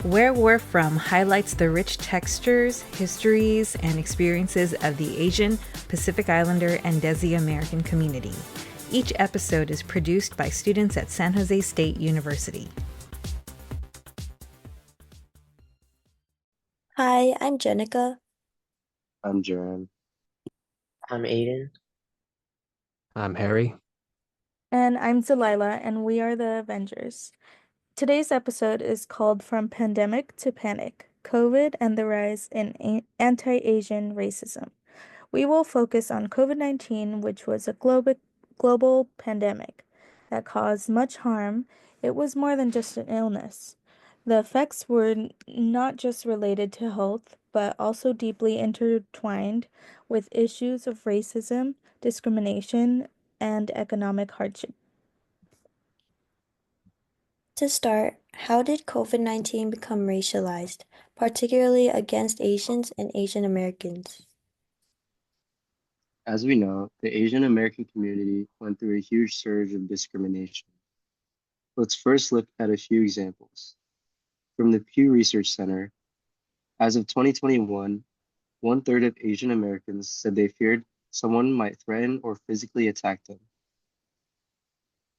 Where We're From highlights the rich textures, histories, and experiences of the Asian, Pacific Islander, and Desi American community. Each episode is produced by students at San Jose State University. Hi, I'm Jenica. I'm Jaron. I'm Aiden. I'm Harry. And I'm Delilah, and we are the Avengers. Today's episode is called From Pandemic to Panic: COVID and the Rise in Anti-Asian Racism. We will focus on COVID-19, which was a global pandemic that caused much harm. It was more than just an illness. The effects were not just related to health, but also deeply intertwined with issues of racism, discrimination, and economic hardship. To start, how did COVID-19 become racialized, particularly against Asians and Asian Americans? As we know, the Asian American community went through a huge surge of discrimination. Let's first look at a few examples. From the Pew Research Center, as of 2021, 1/3 of Asian Americans said they feared someone might threaten or physically attack them.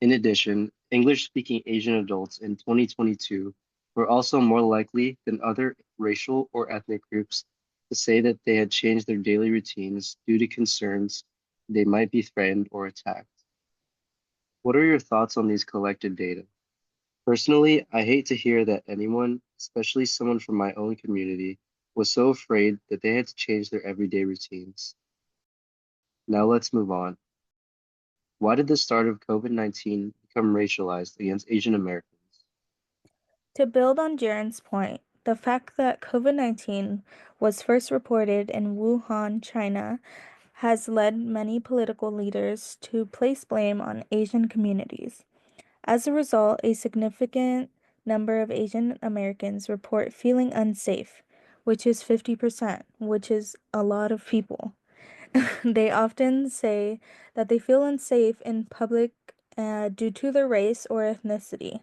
In addition, English-speaking Asian adults in 2022 were also more likely than other racial or ethnic groups to say that they had changed their daily routines due to concerns they might be threatened or attacked. What are your thoughts on these collected data? Personally, I hate to hear that anyone, especially someone from my own community, was so afraid that they had to change their everyday routines. Now let's move on. Why did the start of COVID-19 become racialized against Asian Americans? To build on Jaren's point, the fact that COVID-19 was first reported in Wuhan, China, has led many political leaders to place blame on Asian communities. As a result, a significant number of Asian Americans report feeling unsafe, which is 50%, which is a lot of people. They often say that they feel unsafe in public due to their race or ethnicity,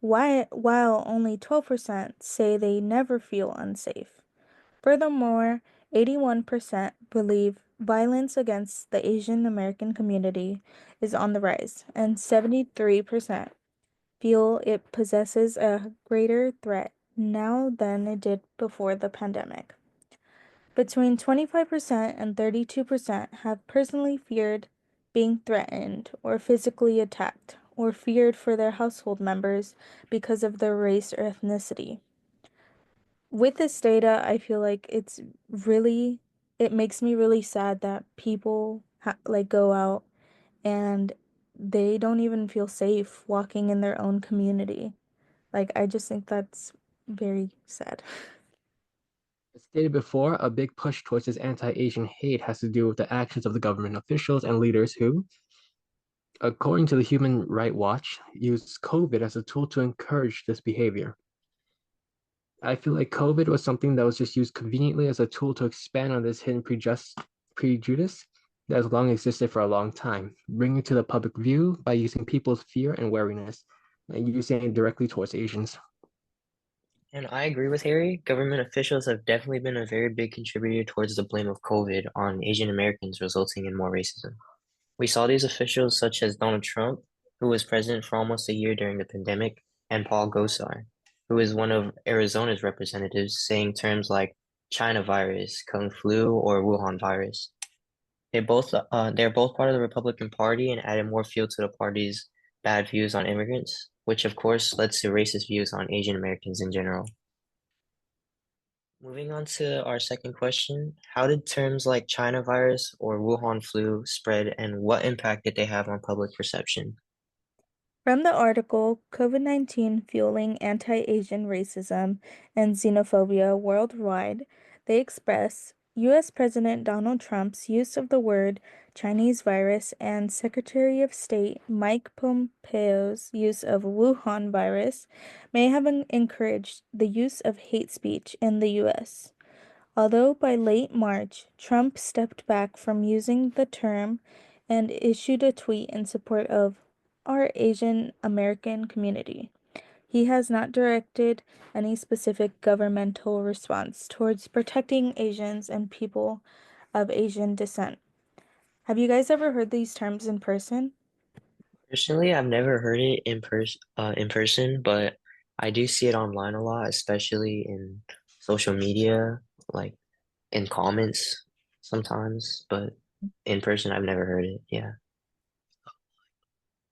while only 12% say they never feel unsafe. Furthermore, 81% believe violence against the Asian American community is on the rise, and 73% feel it possesses a greater threat now than it did before the pandemic. Between 25% and 32% have personally feared being threatened or physically attacked, or feared for their household members because of their race or ethnicity. With this data, I feel like it makes me really sad that people go out and they don't even feel safe walking in their own community. I just think that's very sad. As stated before, a big push towards this anti-Asian hate has to do with the actions of the government officials and leaders who, according to the Human Rights Watch, used COVID as a tool to encourage this behavior. I feel like COVID was something that was just used conveniently as a tool to expand on this hidden prejudice that has long existed for a long time, bringing it to the public view by using people's fear and wariness and using it directly towards Asians. And I agree with Harry. Government officials have definitely been a very big contributor towards the blame of COVID on Asian Americans, resulting in more racism. We saw these officials such as Donald Trump, who was president for almost a year during the pandemic, and Paul Gosar, who is one of Arizona's representatives, saying terms like China virus, Kung flu, or Wuhan virus. They're both part of the Republican Party and added more fuel to the party's bad views on immigrants, which of course led to racist views on Asian Americans in general. Moving on to our second question, how did terms like China virus or Wuhan flu spread, and what impact did they have on public perception? From the article, COVID-19 Fueling Anti-Asian Racism and Xenophobia Worldwide, they express U.S. President Donald Trump's use of the word Chinese virus and Secretary of State Mike Pompeo's use of Wuhan virus may have encouraged the use of hate speech in the U.S. Although by late March, Trump stepped back from using the term and issued a tweet in support of our Asian American community. he has not directed any specific governmental response towards protecting Asians and people of Asian descent. Have you guys ever heard these terms in person? Personally, I've never heard it in person, but I do see it online a lot, especially in social media, like in comments sometimes, but in person, I've never heard it. Yeah.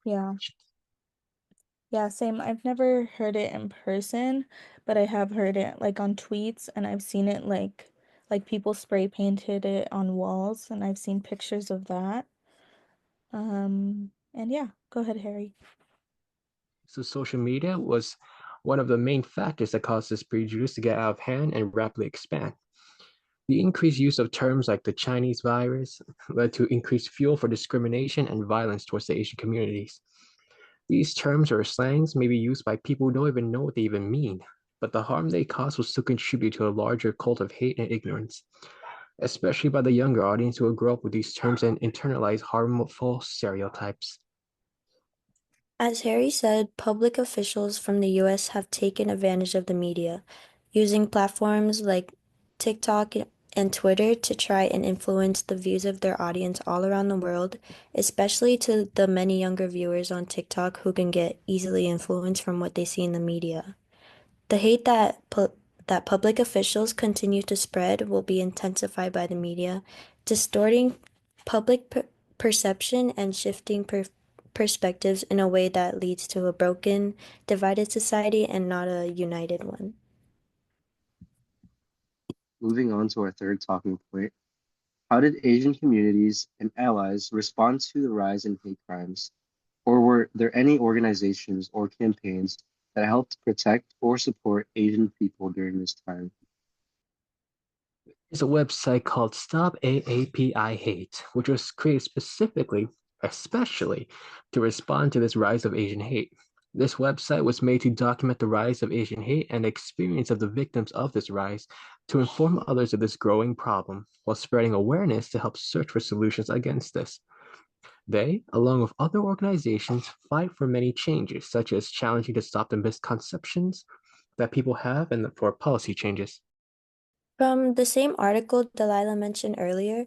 Yeah. Yeah, same. I've never heard it in person, but I have heard it like on tweets and I've seen it like people spray painted it on walls and I've seen pictures of that. And yeah, go ahead, Harry. So social media was one of the main factors that caused this prejudice to get out of hand and rapidly expand. The increased use of terms like the Chinese virus led to increased fuel for discrimination and violence towards the Asian communities. These terms or slangs may be used by people who don't even know what they even mean, but the harm they cause will still contribute to a larger cult of hate and ignorance, especially by the younger audience who will grow up with these terms and internalize harmful stereotypes. As Harry said, public officials from the US have taken advantage of the media, using platforms like TikTok and Twitter to try and influence the views of their audience all around the world, especially to the many younger viewers on TikTok who can get easily influenced from what they see in the media. The hate that public officials continue to spread will be intensified by the media, distorting public perception and shifting perspectives in a way that leads to a broken, divided society and not a united one. Moving on to our third talking point. How did Asian communities and allies respond to the rise in hate crimes? Or were there any organizations or campaigns that helped protect or support Asian people during this time? There's a website called Stop AAPI Hate, which was created especially to respond to this rise of Asian hate. This website was made to document the rise of Asian hate and the experience of the victims of this rise to inform others of this growing problem while spreading awareness to help search for solutions against this. They, along with other organizations, fight for many changes, such as challenging to stop the misconceptions that people have and for policy changes. From the same article Delilah mentioned earlier,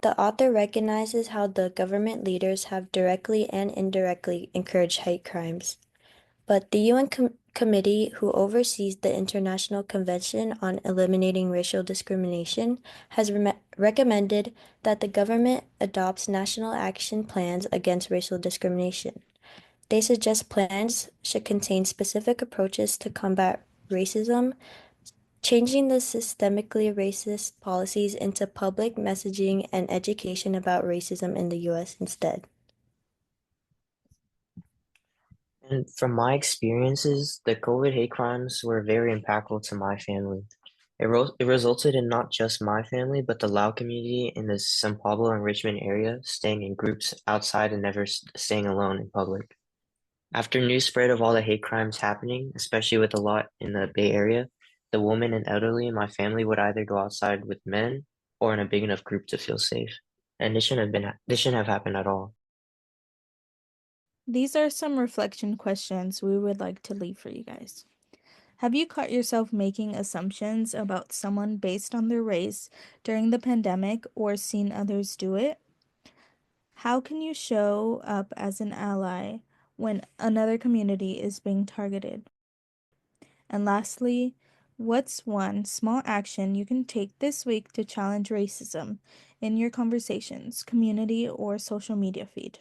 the author recognizes how the government leaders have directly and indirectly encouraged hate crimes. But the UN committee, who oversees the International Convention on Eliminating Racial Discrimination, has recommended that the government adopts national action plans against racial discrimination. They suggest plans should contain specific approaches to combat racism, changing the systemically racist policies into public messaging and education about racism in the US instead. And from my experiences, the COVID hate crimes were very impactful to my family. It resulted in not just my family, but the Lao community in the San Pablo and Richmond area staying in groups outside and never staying alone in public. After news spread of all the hate crimes happening, especially with a lot in the Bay Area, the women and elderly in my family would either go outside with men or in a big enough group to feel safe. And this shouldn't have happened at all. These are some reflection questions we would like to leave for you guys. Have you caught yourself making assumptions about someone based on their race during the pandemic or seen others do it? How can you show up as an ally when another community is being targeted? And lastly, what's one small action you can take this week to challenge racism in your conversations, community, or social media feed?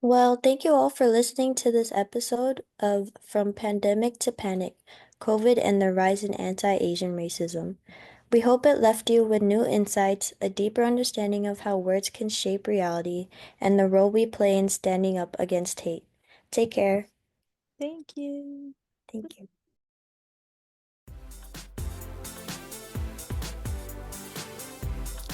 Well, thank you all for listening to this episode of From Pandemic to Panic, COVID and the Rise in Anti-Asian Racism. We hope it left you with new insights, a deeper understanding of how words can shape reality, and the role we play in standing up against hate. Take care. Thank you. Thank you.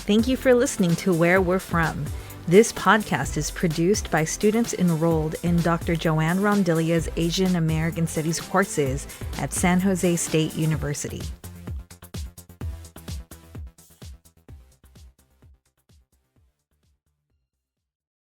Thank you for listening to Where We're From. This podcast is produced by students enrolled in Dr. Joanne Rondilla's Asian American Studies courses at San Jose State University.